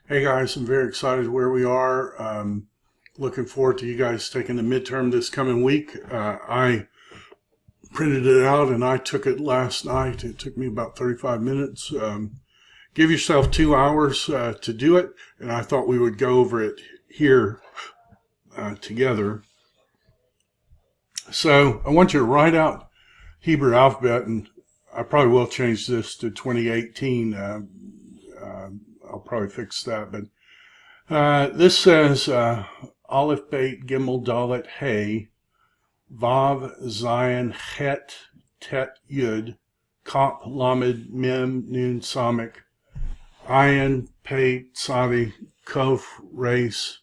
Hey guys, I'm very excited where we are. Looking forward to you guys taking the midterm this coming week. I printed it out and I took it last night. It took me about 35 minutes. Give yourself 2 hours to do it, and I thought we would go over it here together. So I want you to write out Hebrew alphabet, and I probably will change this to 2018. I'll probably fix that, but this says Aleph, Beit, Gimel, Dalet, Hey, Vav, Zion, Het, Tet, Yud, Kop, Lamed, Mem, Nun, Samik, Ayin, Pei, Tzavi, Kof, Reis,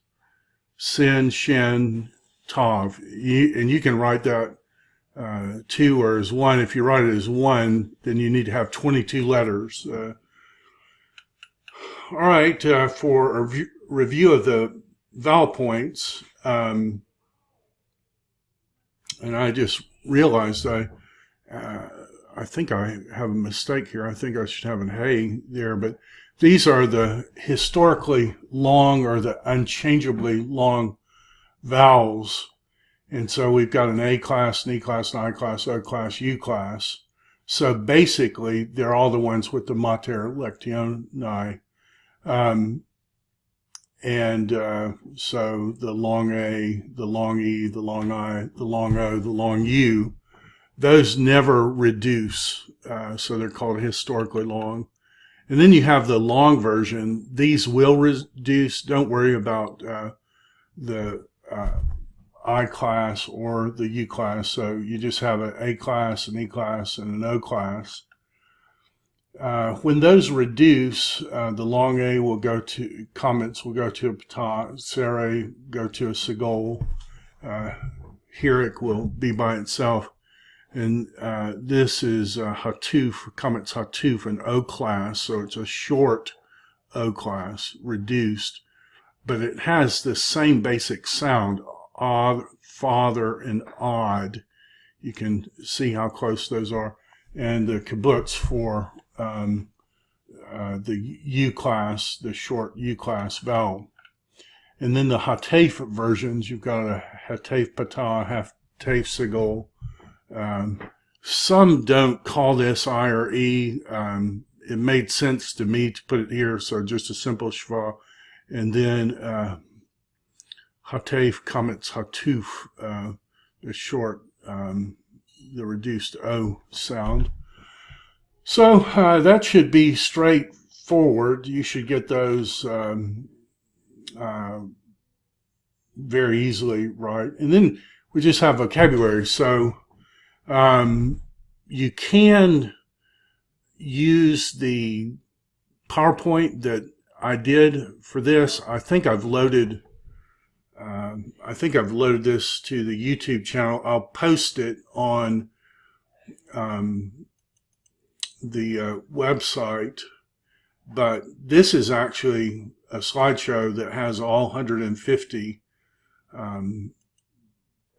Sin, Shin, Tav. And you can write that two or as one. If you write it as one, then you need to have 22 letters. All right, for a review of the vowel points, and I just realized I think I have a mistake here. I think I should have an hey there, but these are the historically long or the unchangeably long vowels. And so we've got an A class, an E class, an I class, O class, U class. So basically, they're all the ones with the mater lectionis. So the long A, the long E, the long I, the long O, the long U, those never reduce. So they're called historically long. And then you have the long version. These will reduce. Don't worry about the I class or the U class. So you just have an A class, an E class, and an O class. When those reduce, the long A will go to, comments will go to a patah, Sere go to a segol, Hirik will be by itself, and this is Hatuf, comments Hatuf, an O class, so it's a short O class, reduced, but it has the same basic sound, odd, father, and odd. You can see how close those are, and the kibbutz for the U class, the short U class vowel. And then the Hatef versions, you've got a Hatef Patah, Hatef Segol. Some don't call this I or E. It made sense to me to put it here, so just a simple Shva. And then Hatef comments Hatuf, the short, the reduced O sound. So that should be straightforward. You should get those very easily right. And then we just have vocabulary. So you can use the PowerPoint that I did for this. I think I've loaded this to the YouTube channel. I'll post it on the website, but this is actually a slideshow that has all 150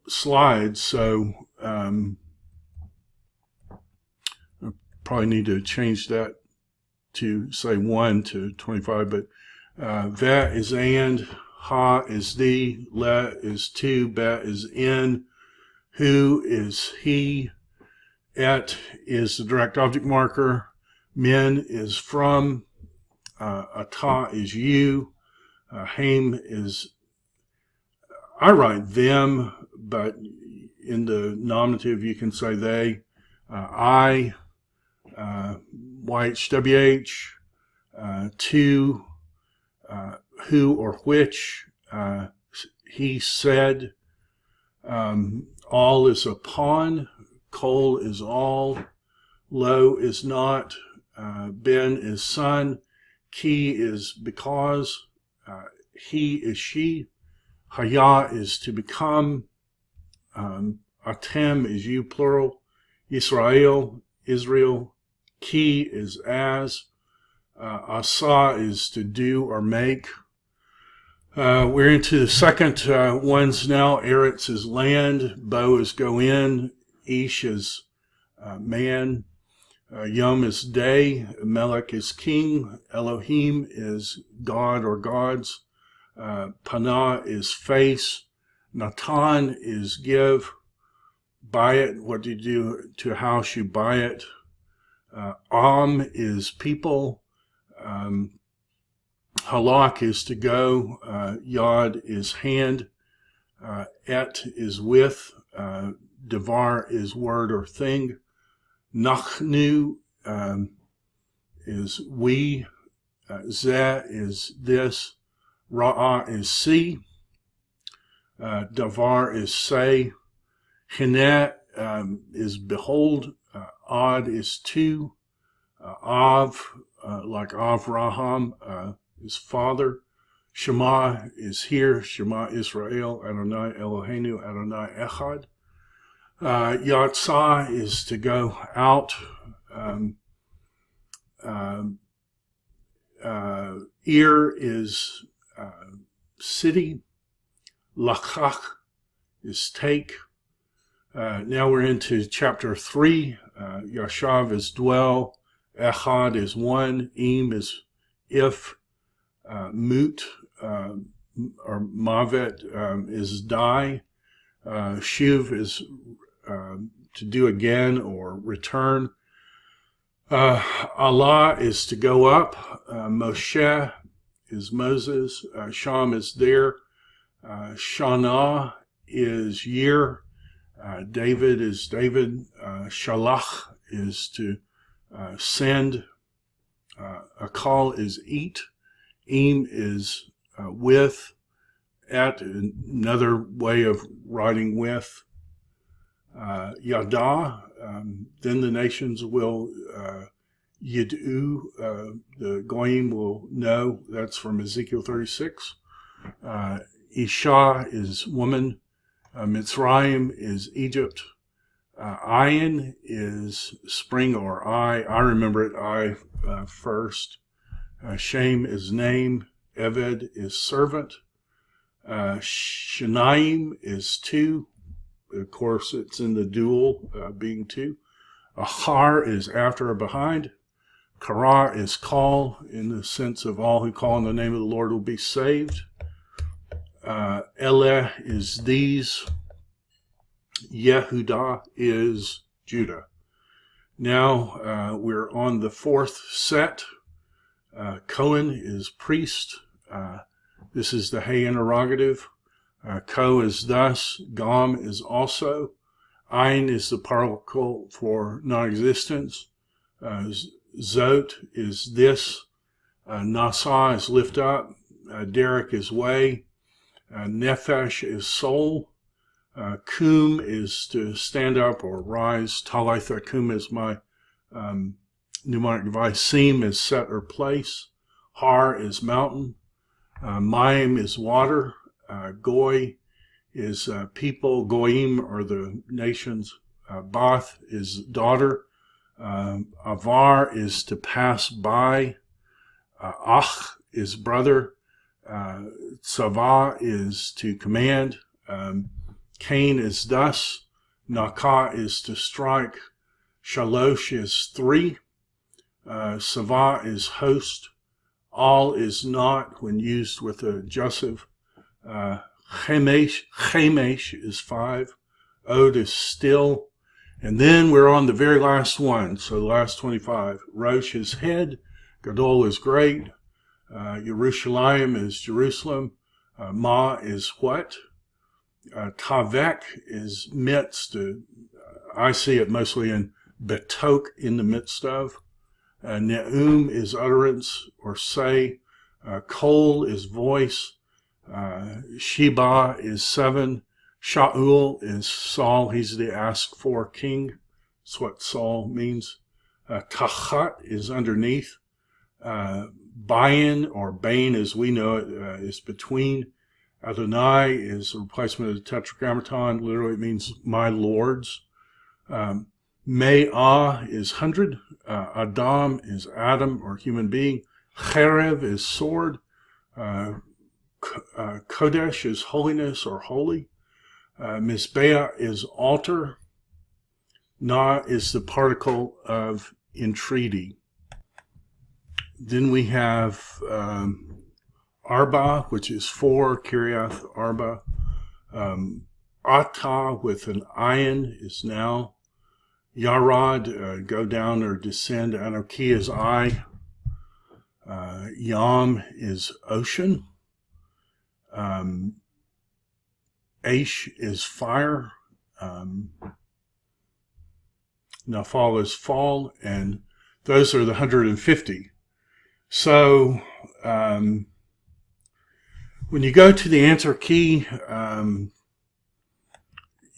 slides, so I probably need to change that to say 1 to 25, but Ve is and, Ha is the, Le is to, Be is in, Who is he, Et is the direct object marker. Min is from. Ata is you. Haim is, I write them, but in the nominative you can say they. I, YHWH, to, who or which, he said, all is upon, Kol is all, Lo is not, Ben is son, Ki is because, he is she, Haya is to become, Atem is you, plural, Israel, Israel, Ki is as, Asa is to do or make. We're into the second ones now. Eretz is land, Bo is go in, Ish is man, Yom is day, Melech is king, Elohim is God or gods, Panah is face, Natan is give, Bayit, what do you do to a house? You buy it. Am is people, Halak is to go, Yod is hand, Et is with, Devar is word or thing, Nachnu is we, Zeh is this, Ra'ah is see, Davar is say, Hineh is behold, Ad is two, Av, like Avraham, is father, Shema is here, Shema Israel, Adonai Eloheinu, Adonai Echad. Yatzah is to go out. Ir is city. Lachach is take. Now we're into chapter 3. Yashav is dwell. Echad is one. Im is if. Mut or Mavet is die. Shuv is to do again or return. Allah is to go up. Moshe is Moses. Sham is there. Shana is year. David is David. Shalach is to send. Akal is eat. Im is with. At, another way of writing with. Yada, then the nations will, Yid'u, the Goyim will know. That's from Ezekiel 36. Isha is woman. Mitzrayim is Egypt. Ayin is spring or eye. I remember it, I first. Shem is name. Eved is servant. Shanaim is two. Of course, it's in the dual, being two. Ahar is after or behind. Kara is call, in the sense of all who call on the name of the Lord will be saved. Eleh is these. Yehudah is Judah. Now we're on the fourth set. Cohen is priest. This is the hey interrogative. Ko is thus. Gam is also. Ein is the particle for non-existence. Zot is this. Nasa is lift up. Derek is way. Nefesh is soul. Kum is to stand up or rise. Talitha kum is my mnemonic device. Sim is set or place. Har is mountain. Mayim is water. Goy is people. Goyim are the nations. Bath is daughter. Avar is to pass by. Ach is brother. Tzava is to command. Cain is thus. Nakah is to strike. Shalosh is three. Sava is host. All is not when used with a jussive. Chemesh is five. Od is still. And then we're on the very last one, so the last 25. Rosh is head. Gadol is great. Yerushalayim is Jerusalem. Ma is what? Tavek is midst. I see it mostly in betok, in the midst of. Ne'um is utterance or say. Kol is voice. Sheba is seven. Shaul is Saul. He's the asked for king. That's what Saul means. Tachat is underneath. Bayin or Bain as we know it is between. Adonai is a replacement of the tetragrammaton. Literally it means my lords. Me'ah is 100. Adam is Adam or human being. Cherev is sword. Kodesh is holiness or holy. Mizbeah is altar. Na is the particle of entreaty. Then we have Arba, which is 4, Kiriath Arba. Ata with an ayin is now. Yarad, go down or descend. Anoki is I. Yam is ocean. Aish is fire. Nafal is fall. And those are the 150. So when you go to the answer key,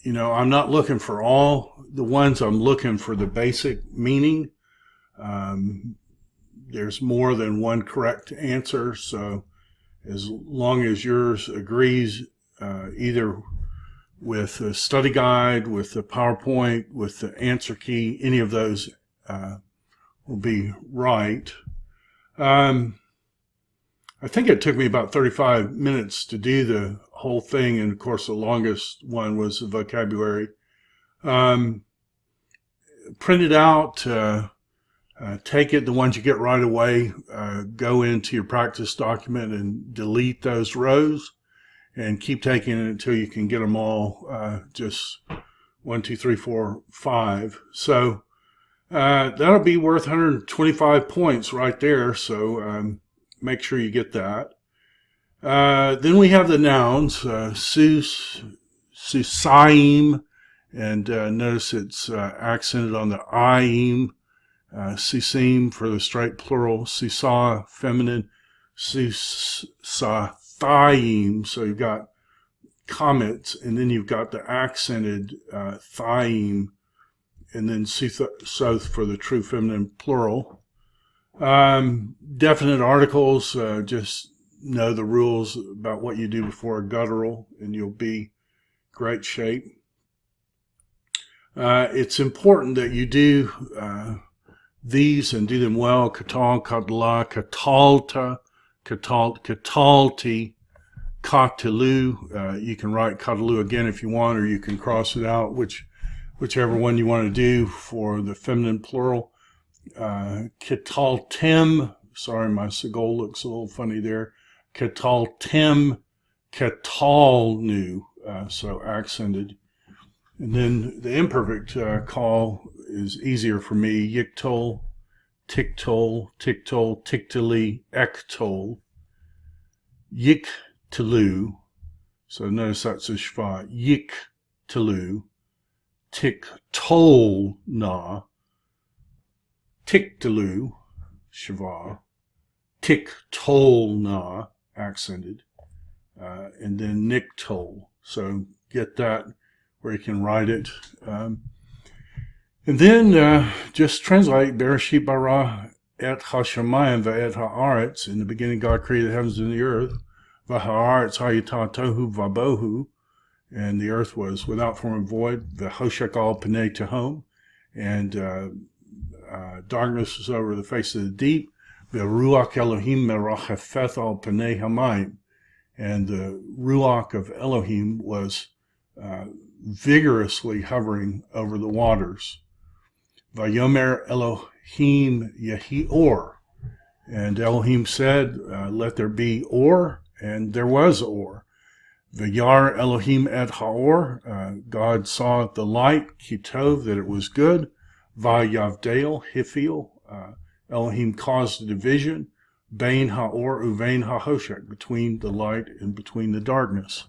you know, I'm not looking for all the ones. I'm looking for the basic meaning. There's more than one correct answer, so as long as yours agrees either with the study guide, with the PowerPoint, with the answer key, any of those will be right. I think it took me about 35 minutes to do the whole thing, and of course the longest one was the vocabulary. Print it out, take it, the ones you get right away, go into your practice document and delete those rows, and keep taking it until you can get them all, just 1, 2, 3, 4, 5. So that'll be worth 125 points right there, so make sure you get that. Then we have the nouns, susaim, and notice it's accented on the aim, susim for the straight plural, susa feminine, susathaim, so you've got comets, and then you've got the accented thaim, and then soth for the true feminine plural. Definite articles, just know the rules about what you do before a guttural, and you'll be great shape. It's important that you do these and do them well. Katal, katla, katalta, katalti, katalu. You can write katalu again if you want, or you can cross it out, whichever one you want to do for the feminine plural. Kataltem, sorry, my Segol looks a little funny there. Kataltem, katalnu, so accented. And then the imperfect call is easier for me. Yiktol, tiktol, tiktol, tiktali, ektol, yiktalu. So notice that's a shva. Yiktalu, tiktol na, tiktalu, shva, tiktol na, accented, and then niktol. So get that where you can write it. And then just translate Bereshit bara et hashamayim ve'et haaretz. In the beginning God created the heavens and the earth. V'haaretz hayita tohu vabohu. And the earth was without form and void. V'hoshek al pnei tehom. And darkness was over the face of the deep. V'ruach Elohim merachefeth al pnei hamayim. And the ruach of Elohim was vigorously hovering over the waters. Vayomer Elohim yehi or. And Elohim said, let there be or, and there was or. Vayar Elohim et haor. God saw the light, kitov, that it was good. Vayavdel, hifil. Elohim caused a division. Bain haor uvein hahoshek, between the light and between the darkness.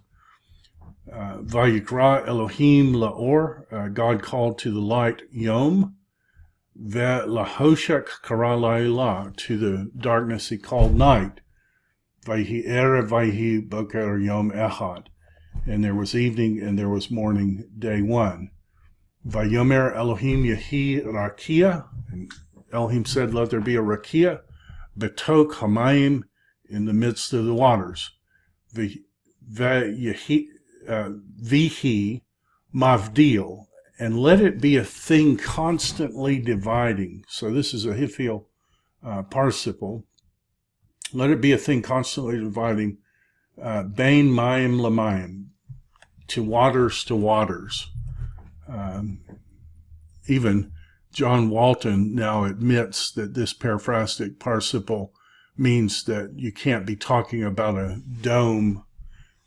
Vayikra Elohim laor. God called to the light Yom. Ve lahoshek kara la'ilah. To the darkness he called night. Vayhi erev vayhi boker yom echad. And there was evening and there was morning, day one. Vayomer Elohim yehi rakia. And Elohim said, let there be a rakia. Betok hamayim, in the midst of the waters. Vihi mavdil, and let it be a thing constantly dividing. So this is a hifil participle. Let it be a thing constantly dividing. Bain mayim lamayim, to waters to waters. Even John Walton now admits that this periphrastic participle means that you can't be talking about a dome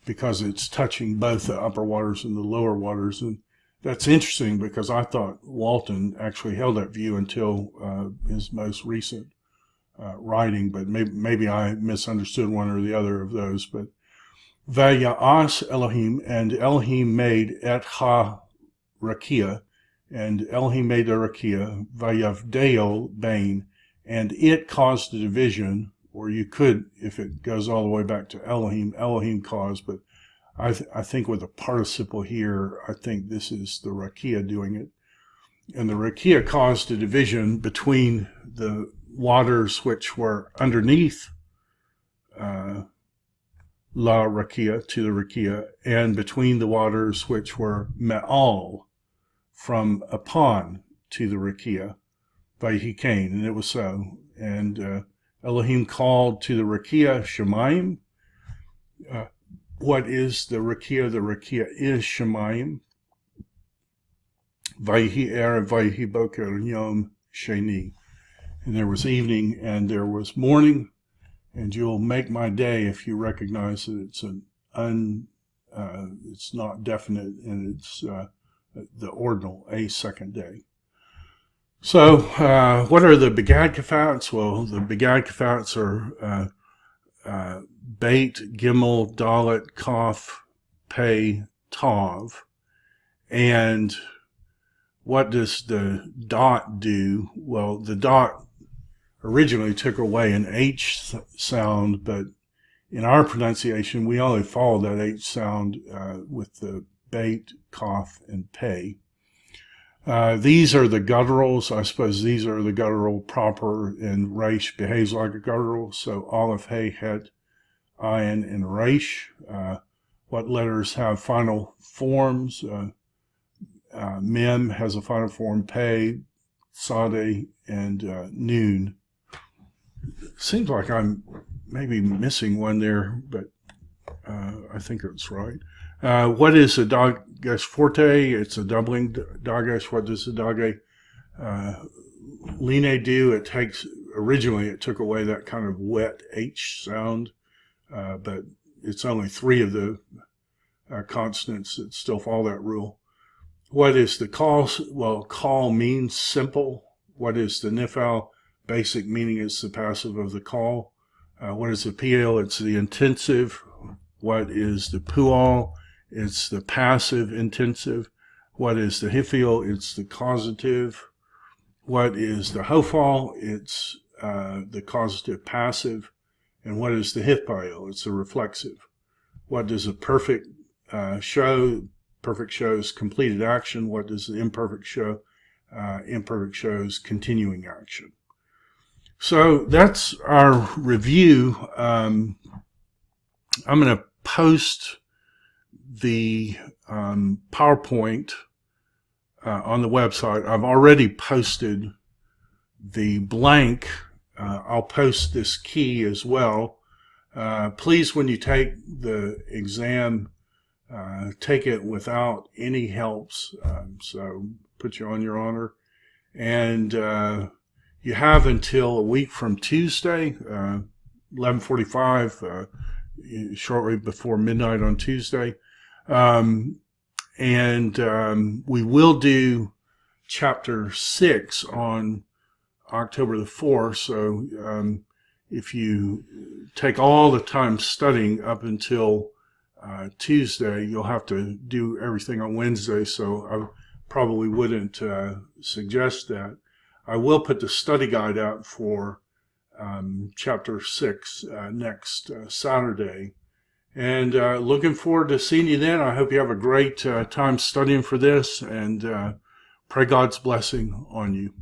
because it's touching both the upper waters and the lower waters. And that's interesting because I thought Walton actually held that view until his most recent writing, but maybe I misunderstood one or the other of those. But Vaya'as Elohim, and Elohim made et ha-rakia, and Elohim made the rakia, Vayavdeo bain, and it caused the division, or you could, if it goes all the way back to Elohim, Elohim caused, but I think with a participle here, I think this is the rakia doing it. And the rakia caused a division between the waters which were underneath la rakia, to the rakia, and between the waters which were me'al, from upon to the rakia, vayhikain, and it was so. And Elohim called to the rakia Shemayim. What is the rakia? The rakia is Shemayim. Vayhi erev, vayhi boker yom sheni. And there was evening and there was morning, and you'll make my day if you recognize that it's it's not definite, and it's the ordinal, a second day. So, what are the Begad Kafats? Well, the Begad Kafats are Beit, Gimel, Dalet, Kaf, Pei, Tav. And what does the dot do? Well, the dot originally took away an H sound, but in our pronunciation, we only follow that H sound with the Beit, Kaf, and Pei. These are the gutturals. I suppose these are the guttural proper, and Resh behaves like a guttural. So Aleph, Hey, Het, Ayin, and Resh. What letters have final forms? Mem has a final form, Pei, Sade, and Noon. Seems like I'm maybe missing one there, but I think it's right. What is a Dagesh Forte? It's a doubling Dagesh. What does the Dage Line do? It takes, originally it took away that kind of wet H sound, but it's only 3 of the consonants that still follow that rule. What is the call? Well, call means simple. What is the nifal? Basic meaning is the passive of the call. What is the PL? It's the intensive. What is the pual? It's the passive intensive. What is the hifial? It's the causative. What is the hofal? It's the causative passive. And what is the hifpail? It's the reflexive. What does a perfect show? Perfect shows completed action. What does the imperfect show? Imperfect shows continuing action. So that's our review. I'm going to post the PowerPoint on the website. I've already posted the blank. I'll post this key as well. Please, when you take the exam, take it without any helps. So put you on your honor. And you have until a week from Tuesday, 11:45, shortly before midnight on Tuesday. We will do chapter 6 on October the 4th. So if you take all the time studying up until Tuesday, you'll have to do everything on Wednesday. So I probably wouldn't suggest that. I will put the study guide out for chapter 6 next Saturday. And looking forward to seeing you then. I hope you have a great time studying for this, and pray God's blessing on you.